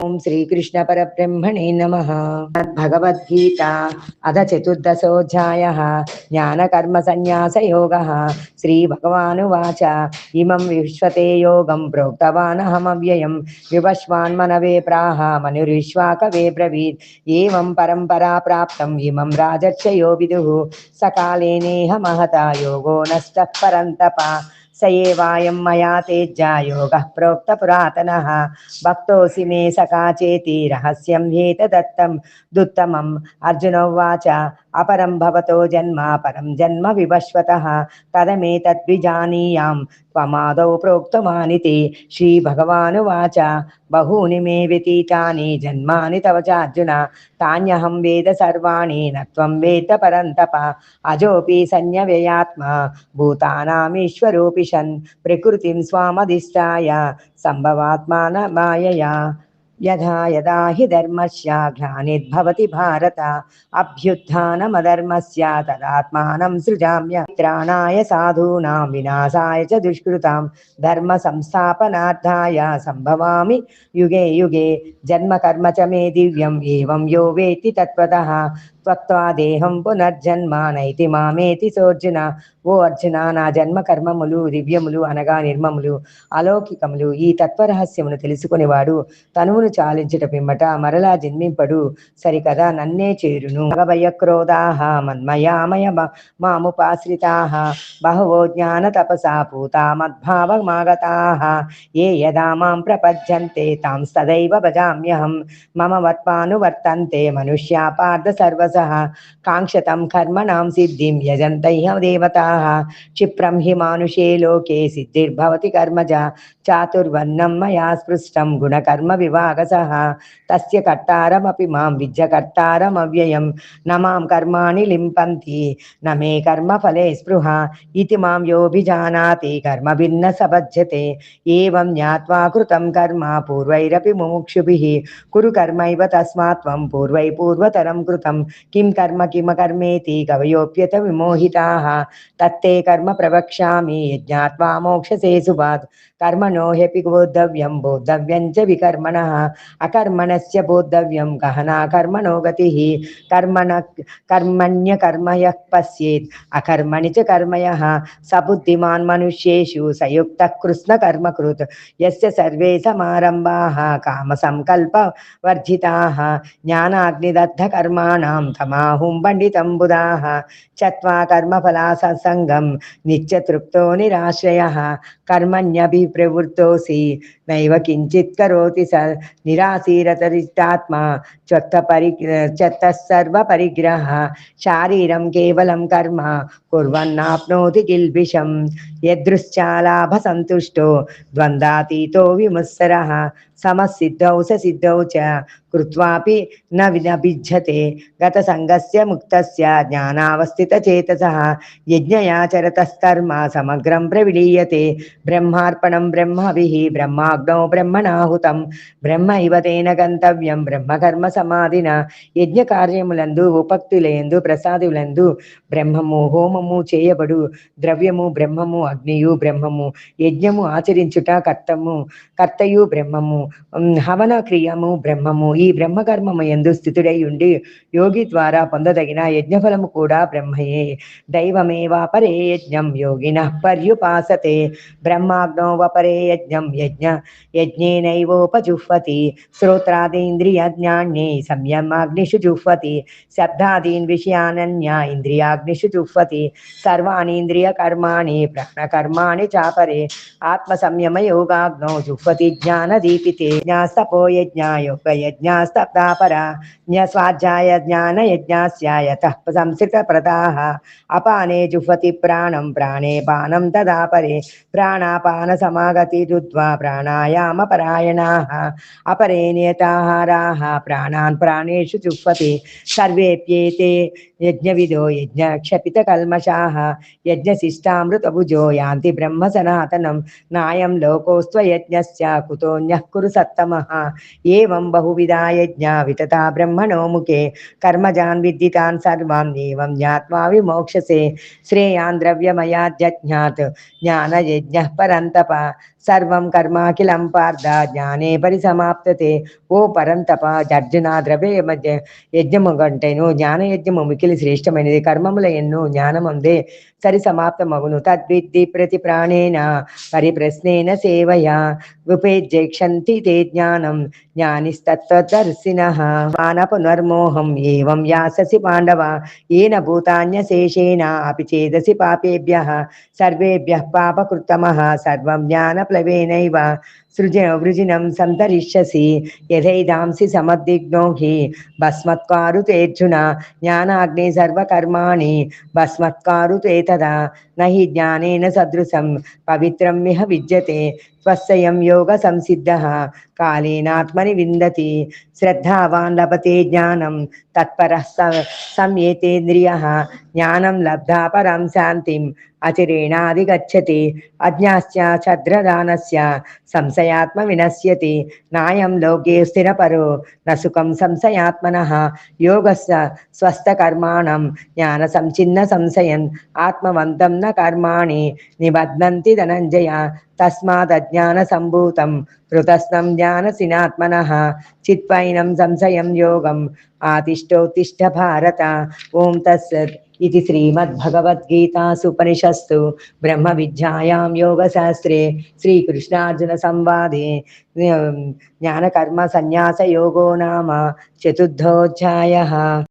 ओम श्रीकृष्ण परब्रह्मणे नमः। भगवद्गीता अथ चतुर्दशोऽध्यायः ज्ञानकर्म संन्यासयोगः। श्रीभगवानुवाच इमं विश्वते योगं प्रोक्तवान् अहमव्ययं विवस्वान्मनवे प्राह मनुर्विश्वाकवे ब्रवीत् एवं परम्परा प्राप्तम् इमं राजर्षयो विदुः सकालेनेह महता योगो नष्टः परन्तप स एवायं मया तेज्जा योगः प्रोक्त पुरातनः भक्तोऽसि मे सखा चेति रहस्यं ह्येतदत्तं दुत्तमम्। अर्जुन उवाच अपरं भवतो जन्म परं जन्म विवस्वतः कथमेतद्विजानीयां त्वमादौ प्रोक्तवानिति। श्रीभगवानुवाच बहूनि मे व्यतीतानि जन्मानि तव चार्जुन तान्यहं वेद सर्वाणि न त्वं वेत्त परन्तप अजोऽपि संयव्ययात्मा भूतानामीश्वरोऽपि सन् प्रकृतिं स्वामधिष्ठाय सम्भवात्मान मायया यथा यदा हि धर्मस्य ग्लानिर्भवति भारत अभ्युत्थानमधर्मस्य तदात्मानं सृजाम्य त्राणाय साधूनां विनाशाय च दुष्कृतां धर्म संस्थापनार्थाय सम्भवामि युगे युगे जन्म कर्म च मे दिव्यम् एवं यो वेत्ति तत्त्वतः त्वक्त्वा देहं పునర్జన్మ నైతి మామేతి సోర్జున. ఓ అర్జున, నా జన్మ కర్మములు దివ్యములు అనగా నిర్మములు అలౌకికములు. ఈ తత్వరహస్యమును తెలుసుకునేవాడు తనువును చాలించుట పిమ్మట మరలా జన్మింపడు సరికదా, నన్నే చేరును. భయ క్రోధాః మన్మయామయ మాముపాశ్రితాః బహవో జ్ఞాన తపసా పూతా మద్భావమాగతాః ఏ యదా మాం ప్రపద్యంతే తాం తదైవ భజామ్యహం మమ వర్త్మానువర్తంతే మనుష్యా పార్థ సర్వసః కాంక్షతం కర్మణాం సిద్ధిం యజంతైః దేవతాః క్షిప్రం హి మానుషే లోకే సిద్ధిర్భవతి కర్మజ చాతుర్వర్ణం మయా స్పృష్టం గుణకర్మ విభాగసః తస్య కర్తారమపి మాం విద్య కర్తారమవ్యయం న మాం కర్మాణి లింపంతి న మే కర్మ ఫలే స్పృహ ఇతి మాం యోభిజానాతి కర్మ భిన్న సబధ్యతే ఏవం జ్ఞాత్వా కృతం కర్మ పూర్వైరపి ముముక్షుభిః కురు కర్మైవ తస్మాత్ త్వం పూర్వై పూర్వతరం కృతం కిం కర్మ కిమకర్మేతి కవయోప్యత విమోహితాః తత్తే కర్మ ప్రవక్ష్యామి యజ్ఞాత్వా మోక్షసే శుభాత్ కర్మణో హ్యపి బోద్ధవ్యం బోద్ధవ్యం చ వికర్మణః అకర్మణస్య బోద్ధవ్యం గహనా కర్మణో గతిః కర్మణ్య కర్మయః పశ్యేత్ అకర్మణి చ కర్మయః స బుద్ధిమాన్ మనుష్యేషు సయుక్తః కృష్ణ కర్మకృత్ యస్య సర్వే సమారంభాః కామ సంకల్ప వర్జితాః జ్ఞానాగ్నిదగ్ధ కర్మాణం తమాహుం పండితం బుధాః చత్వా కర్మఫలా సత్సంగం నిత్యతృప్తో నిరాశ్రయః కర్మణ్యభిప్రవృత్తోసి నైవ కించిత్ కరోతి స నిరాశీరతరిష్టాత్మా త్యక్త సర్వ పరిగ్రహ శారీరం కేవలం కర్మ కుర్వన్నాప్నోతి కిల్బిషం యదృశ్చాలాభ సంతుష్టో ద్వంద్వాతీతో విముత్సరః సమసిద్ధౌ ససిద్ధౌ చ కృత్వాపి న వినభిజ్యతే గత సంగస్య ముక్తస్య జ్ఞానావస్థిత చేతసః యజ్ఞయాచరతస్తర్మ సమగ్రం ప్రవిలీయతే బ్రహ్మార్పణం బ్రహ్మభిః బ్రహ్మాగ్నౌ బ్రహ్మణాహుతం బ్రహ్మ ఇవ తేన గంతవ్యం బ్రహ్మకర్మ సమాధిన. యజ్ఞ కార్యములందు ఉపక్తులందు ప్రసాదులందు బ్రహ్మము హోమము చేయబడు ద్రవ్యము బ్రహ్మము అగ్నియు బ్రహ్మము యజ్ఞము ఆచరించుట కర్తయు బ్రహ్మము హవన క్రియము బ్రహ్మము. ఈ బ్రహ్మకర్మము యందు స్థితుడై ఉండి యోగి ద్వారా పొందదగిన యజ్ఞఫలము కూడా బ్రహ్మయే. దైవమేవాపరే యజ్ఞం యోగినః పర్యుపాసతే బ్రహ్మాగ్నోవపరే యజ్ఞం యజ్ఞేనైవోపజుహ్వతి శ్రోత్రాదీంద్రియజ్ఞాన్యై సంయమాగ్నిషు జుహ్వతి శబ్దాదీన్ విషయానన్య ఇంద్రియాగ్నిషు జుహ్వతి సర్వాణీంద్రియ కర్మాణి ప్రాణకర్మాణి చాపరే ఆత్మ సంయమ యోగాగ్నౌ జుహ్వతి జ్ఞాన దీపితే జ్ఞాస్తపో యజ్ఞాయోగ యజ్ఞాస్తప్తాపరా జ్ఞస్వాధ్యాయ జ్ఞాన యజ్ఞాస్య యతః సంస్కృత ప్రదాః అపానే జుహ్వతి ప్రాణం ప్రాణే పానం తదాపరే ప్రాణాపాన సమాగతి రుద్ధ్వా ప్రాణాయామ పరాయణాః అపరే నియతాహారాః ప్రాణాన్ ప్రాణేషు జుహ్వతి సర్వేప్యేతే యజ్ఞవిదో యజ్ఞ క్షపిత కల్మషాః యజ్ఞశిష్టామృతభుజో యాంతి బ్రహ్మ సనాతనం నాయం లోకోస్త్వయజ్ఞస్య కుతోన్యః కురు సత్తమః ఏవం బహువిధా యజ్ఞా వితతా బ్రహ్మణో ముఖే కర్మజాన్ విద్దితాన్ సర్వాన్ ఏవం జ్ఞాత్వా విమోక్షసే శ్రేయాన్ ద్రవ్యమయాద్యజ్ఞాత్ జ్ఞానయజ్ఞః పరంతప సర్వం కర్మాఖిలం పార్థ జ్ఞానే పరిసమాప్తతే. ఓ పరంతప అర్జున, ద్రవ్య మధ్య యజ్ఞము కంటేను జ్ఞాన యజ్ఞము మికిలి శ్రేష్టమైనది. కర్మముల ఎన్ను జ్ఞానముందే సరి సమాప్తమగును. తద్విద్ధి ప్రతి ప్రాణేన పరిప్రశ్నేన సేవయా ఉపేజ్యేక్షంతి తే జ్ఞానం జ్ఞానిస్తత్వదర్శినః. మాన పునర్మోహం ఏవం యాససి పాండవ ఏన భూతాన్యశేషేణ అపి చేదసి పాపేభ్యః సర్వేభ్యః పాపకృత్తమః సర్వం జ్ఞానప్లవేనైవ వృజినం సంతరిష్యసి యథైదాంసి సమద్విగ్నో హి భస్మత్కారుతేర్జున జ్ఞానాగ్నే సర్వకర్మాణి భస్మత్కారుతే తదా నహి జ్ఞానేన సదృశం పవిత్రం మిహ విద్యతే స్వస్యం యోగ సంసిద్ధః కాలేనాత్మని విందతి శ్రద్ధావాన్ లభతే జ్ఞానం తత్పరః సంయేతేంద్రియః జ్ఞానం లబ్ధా పరం శాంతిం అచిరేణాధిగచ్చతి అజ్ఞాస్య ఛద్రదానస్య సంశయాత్మ వినశ్యతి నాయం లోకే స్థిరపరో న సుఖం సంశయాత్మనః యోగస్య స్వస్థకర్మాణం జ్ఞాన సంచిన్న సంశయన్ ఆత్మవంతం న కర్మాణి నిబధ్నంతి ధనంజయ తస్మాదజ్ఞాన సంభూతం కృతస్నం జ్ఞానసినాత్మనః చిత్పైనం సంశయం యోగం ఆతిష్టోత్తిష్ట భారత. ఓం తత్సత్. ఇది శ్రీమద్భగవద్గీతాసుపనిషత్సు బ్రహ్మ విద్యాయాం యోగశాస్త్రే శ్రీకృష్ణార్జున సంవాదే జ్ఞానకర్మ సన్యాస యోగో నామ చతుర్థోధ్యాయః.